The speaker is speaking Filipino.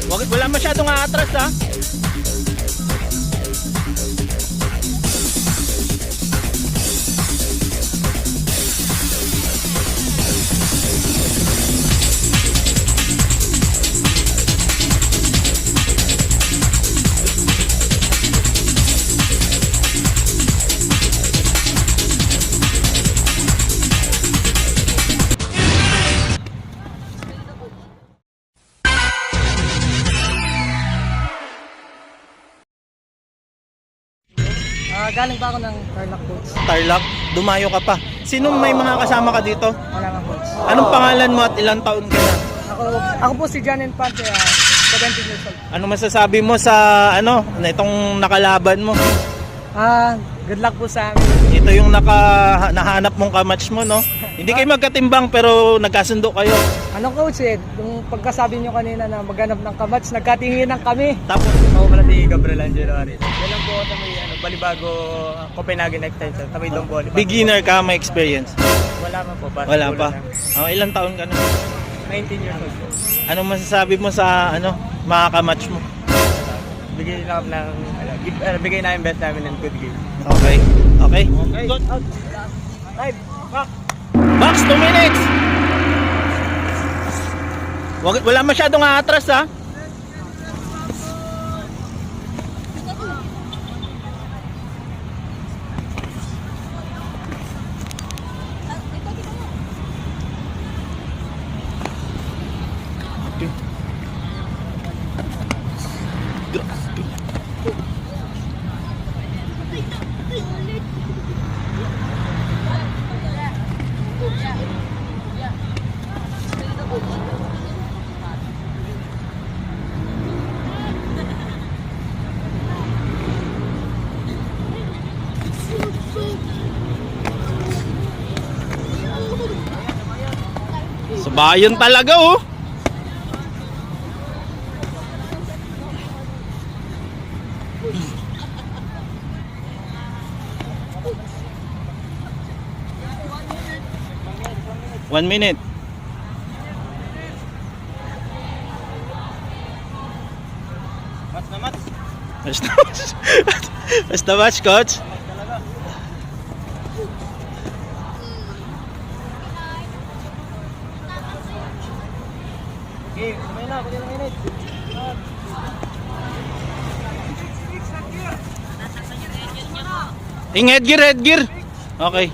Wala masyadong aatras ha. Galing pa ako ng Tarlac Coach. Tarlac, dumayo ka pa. Sino may mga kasama ka dito? Wala nga coach. Anong pangalan mo at ilang taon ka na? Ako po si John Infante, 17 years old. Ano masasabi mo sa na itong nakalaban mo? Good luck po sa amin. Ito yung nahanap mong kamatch mo, no? Hindi kayo magkatimbang pero nagkasundo kayo. Ano coach yung pagkasabi nyo kanina na maghanap ng kamatch, nagkatinginan kami. Tapos, Ako pala si Gabriel Angelo Aris. Yan lang po ako sa may Balibago Copenhagen Extension. Sa may Domboli. beginner ka, may experience? Wala pa po. Wala pa. Ilang taon ka na? 19 years old po. Anong masasabi mo sa mga kamatch mo? Bigay lang ng, bigay na yung best namin ng good game. Okay. Okay? Good. Out. Live. Back. Max, 2 minutes! Wala masyadong aatras ha. Sabayan talaga oh. One minute. Match na match. Basta match, coach. Okay, kumay na. Kunin ng minute. Ting headgear. Okay.